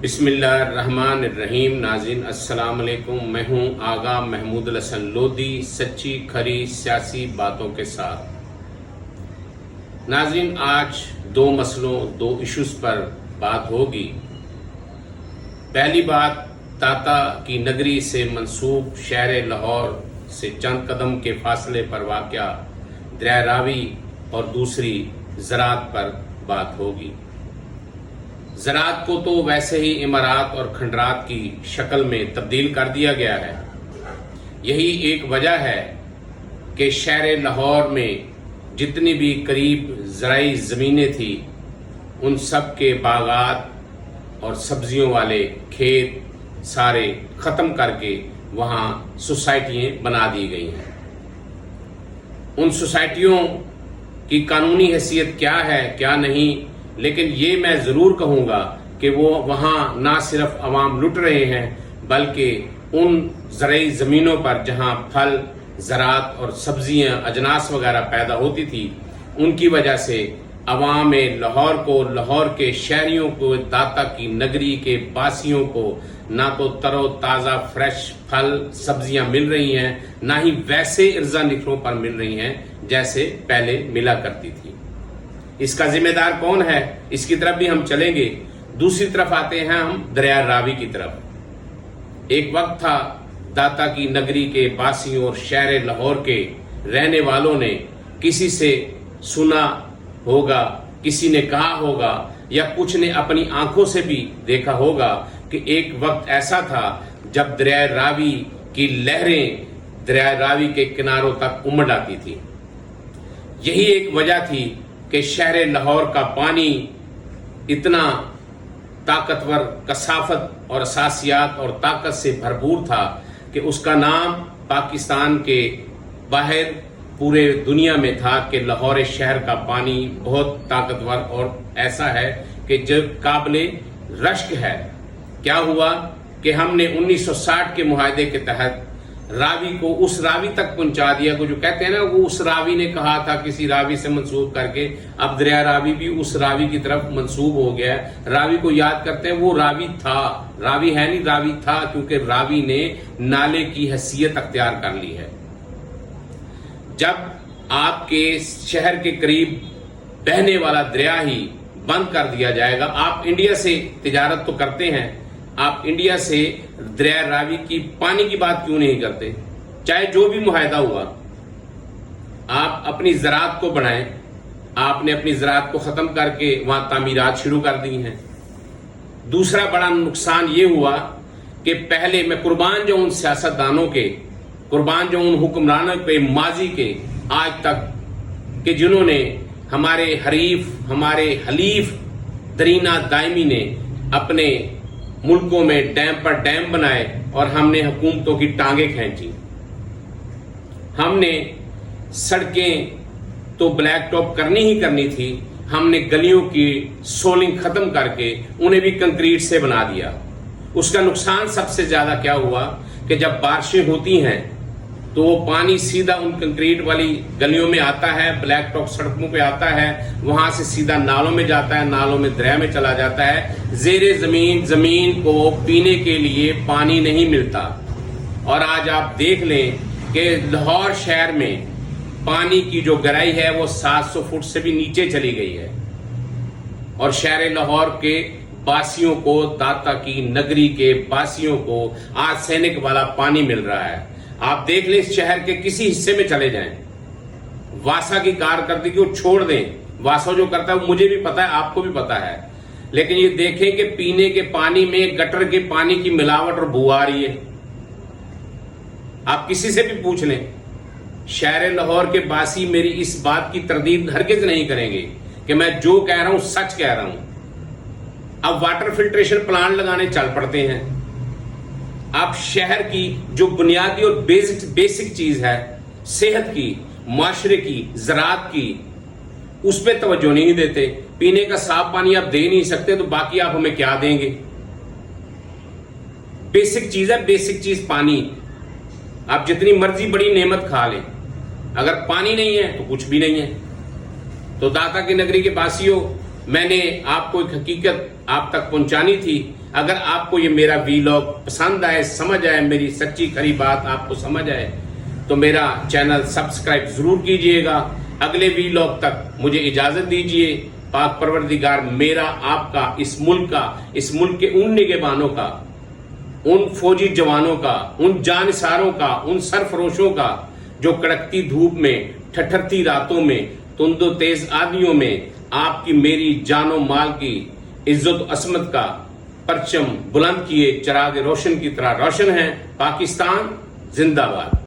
بسم اللہ الرحمن الرحیم۔ ناظرین السلام علیکم، میں ہوں آغا محمود الحسن لودھی، سچی کھری سیاسی باتوں کے ساتھ۔ ناظرین آج دو مسئلوں، دو ایشوز پر بات ہوگی۔ پہلی بات تاتا کی نگری سے منسوب شہر لاہور سے چند قدم کے فاصلے پر واقع دریائے راوی اور دوسری زراعت پر بات ہوگی۔ زراعت کو تو ویسے ہی امارات اور کھنڈرات کی شکل میں تبدیل کر دیا گیا ہے۔ یہی ایک وجہ ہے کہ شہر لاہور میں جتنی بھی قریب زرعی زمینیں تھیں ان سب کے باغات اور سبزیوں والے کھیت سارے ختم کر کے وہاں سوسائٹیاں بنا دی گئی ہیں۔ ان سوسائٹیوں کی قانونی حیثیت کیا ہے کیا نہیں، لیکن یہ میں ضرور کہوں گا کہ وہ وہاں نہ صرف عوام لٹ رہے ہیں بلکہ ان زرعی زمینوں پر جہاں پھل، زراعت اور سبزیاں، اجناس وغیرہ پیدا ہوتی تھی، ان کی وجہ سے عوام لاہور کو، لاہور کے شہریوں کو، داتا کی نگری کے باسیوں کو نہ تو تر و تازہ فریش پھل سبزیاں مل رہی ہیں، نہ ہی ویسے ارزا نکلوں پر مل رہی ہیں جیسے پہلے ملا کرتی تھی۔ اس کا ذمہ دار کون ہے، اس کی طرف بھی ہم چلیں گے۔ دوسری طرف آتے ہیں ہم دریائے راوی کی طرف۔ ایک وقت تھا داتا کی نگری کے باسیوں اور شہر لاہور کے رہنے والوں نے کسی سے سنا ہوگا، کسی نے کہا ہوگا یا کچھ نے اپنی آنکھوں سے بھی دیکھا ہوگا کہ ایک وقت ایسا تھا جب دریائے راوی کی لہریں دریائے راوی کے کناروں تک امڈ آتی تھی۔ یہی ایک وجہ تھی کہ شہر لاہور کا پانی اتنا طاقتور، کثافت اور اساسیات اور طاقت سے بھرپور تھا کہ اس کا نام پاکستان کے باہر پورے دنیا میں تھا کہ لاہور شہر کا پانی بہت طاقتور اور ایسا ہے کہ جو قابل رشک ہے۔ کیا ہوا کہ ہم نے 1960 کے معاہدے کے تحت راوی کو اس راوی تک پہنچا دیا کو جو کہتے ہیں نا، وہ اس راوی نے کہا تھا کسی راوی سے منسوب کر کے، اب دریائے راوی بھی اس راوی کی طرف منسوب ہو گیا ہے۔ راوی کو یاد کرتے ہیں، وہ راوی تھا، راوی ہے نہیں، راوی تھا، کیونکہ راوی نے نالے کی حیثیت اختیار کر لی ہے۔ جب آپ کے شہر کے قریب بہنے والا دریا ہی بند کر دیا جائے گا، آپ انڈیا سے تجارت تو کرتے ہیں، آپ انڈیا سے دریائے راوی کی پانی کی بات کیوں نہیں کرتے؟ چاہے جو بھی معاہدہ ہوا، آپ اپنی زراعت کو بڑھائیں۔ آپ نے اپنی زراعت کو ختم کر کے وہاں تعمیرات شروع کر دی ہیں۔ دوسرا بڑا نقصان یہ ہوا کہ پہلے میں قربان جاؤں ان سیاستدانوں کے، قربان جاؤں ان حکمرانوں کے ماضی کے آج تک کہ جنہوں نے ہمارے حریف، ہمارے حلیف درینہ دائمی نے اپنے ملکوں میں ڈیم پر ڈیم بنائے اور ہم نے حکومتوں کی ٹانگیں کھینچی۔ ہم نے سڑکیں تو بلیک ٹاپ کرنی ہی کرنی تھی، ہم نے گلیوں کی سولنگ ختم کر کے انہیں بھی کنکریٹ سے بنا دیا۔ اس کا نقصان سب سے زیادہ کیا ہوا کہ جب بارشیں ہوتی ہیں تو وہ پانی سیدھا ان کنکریٹ والی گلیوں میں آتا ہے، بلیک ٹاپ سڑکوں پہ آتا ہے، وہاں سے سیدھا نالوں میں جاتا ہے، نالوں میں دریا میں چلا جاتا ہے۔ زیر زمین کو پینے کے لیے پانی نہیں ملتا۔ اور آج آپ دیکھ لیں کہ لاہور شہر میں پانی کی جو گہرائی ہے وہ 700 فٹ سے بھی نیچے چلی گئی ہے، اور شہر لاہور کے باسیوں کو، داتا کی نگری کے باسیوں کو آج سینک والا پانی مل رہا ہے۔ آپ دیکھ لیں اس شہر کے کسی حصے میں چلے جائیں، واسا کی کارکردگی کو چھوڑ دیں، واسا جو کرتا ہے مجھے بھی پتا ہے، آپ کو بھی پتا ہے، لیکن یہ دیکھیں کہ پینے کے پانی میں گٹر کے پانی کی ملاوٹ اور بو آ رہی ہے۔ آپ کسی سے بھی پوچھ لیں، شہر لاہور کے باسی میری اس بات کی تردید ہرگز نہیں کریں گے کہ میں جو کہہ رہا ہوں سچ کہہ رہا ہوں۔ اب واٹر فلٹریشن پلانٹ لگانے چل پڑتے ہیں۔ آپ شہر کی جو بنیادی اور بیسک چیز ہے، صحت کی، معاشرے کی، زراعت کی، اس پہ توجہ نہیں دیتے۔ پینے کا صاف پانی آپ دے نہیں سکتے تو باقی آپ ہمیں کیا دیں گے؟ بیسک چیز ہے، بیسک چیز پانی۔ آپ جتنی مرضی بڑی نعمت کھا لیں، اگر پانی نہیں ہے تو کچھ بھی نہیں ہے۔ تو داتا کی نگری کے باسیوں، میں نے آپ کو ایک حقیقت آپ تک پہنچانی تھی. اگر آپ کو یہ میرا ویلاگ پسند آئے, سمجھ آئے, میری سچی کھری بات آپ کو سمجھ آئے تو میرا چینل سبسکرائب ضرور کیجئے گا. اگلے ویلاگ تک مجھے اجازت دیجئے. پاک پروردگار میرا, آپ کا, اس ملک کا, اس ملک کے ان نگہبانوں کا, ان فوجی جوانوں کا, ان جانثاروں کا, ان سرفروشوں کا جو کڑکتی دھوپ میں, ٹھٹھرتی راتوں میں, تند و تیز آندھیوں میں آپ کی میری جان و مال کی عزت و عصمت کا پرچم بلند کیے چراغ روشن کی طرح روشن ہیں. پاکستان زندہ باد.